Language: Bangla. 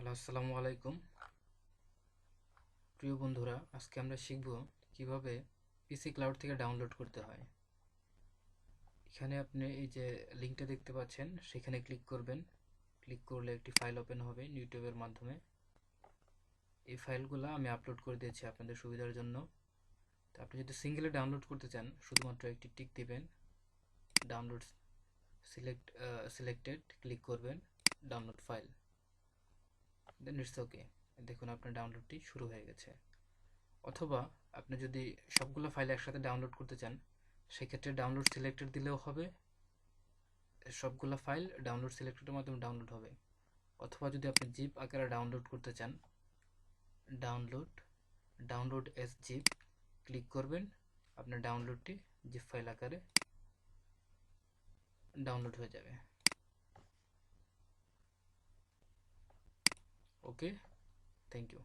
হ্যালো, আসসালামু আলাইকুম। প্রিয় বন্ধুরা, আজকে আমরা শিখব কিভাবে পিসি ক্লাউড থেকে ডাউনলোড করতে হয়। এখানে আপনি এই যে লিঙ্কটা দেখতে পাচ্ছেন, সেখানে ক্লিক করবেন। ক্লিক করলে একটি ফাইল ওপেন হবে ইউটিউবের মাধ্যমে। এই ফাইলগুলো আমি আপলোড করে দিয়েছি আপনাদের সুবিধার জন্য। তো আপনি যদি সিঙ্গেলে ডাউনলোড করতে চান, শুধুমাত্র একটি টিক দিবেন, ডাউনলোড সিলেক্টেড ক্লিক করবেন, download file, then it's okay. দেখুন আপনার ডাউনলোডটি শুরু হয়ে গেছে। অথবা আপনি যদি সবগুলো ফাইল একসাথে ডাউনলোড করতে চান, সেক্ষেত্রে ডাউনলোড সিলেক্টেড দিলেও হবে, সবগুলো ফাইল ডাউনলোড সিলেক্টেডের মাধ্যমে ডাউনলোড হবে। অথবা যদি আপনি জিপ আকারে ডাউনলোড করতে চান, ডাউনলোড এস জিপ ক্লিক করবেন, আপনার ডাউনলোডটি জিপ ফাইল আকারে ডাউনলোড হয়ে যাবে। ওকে, থ্যাংক ইউ।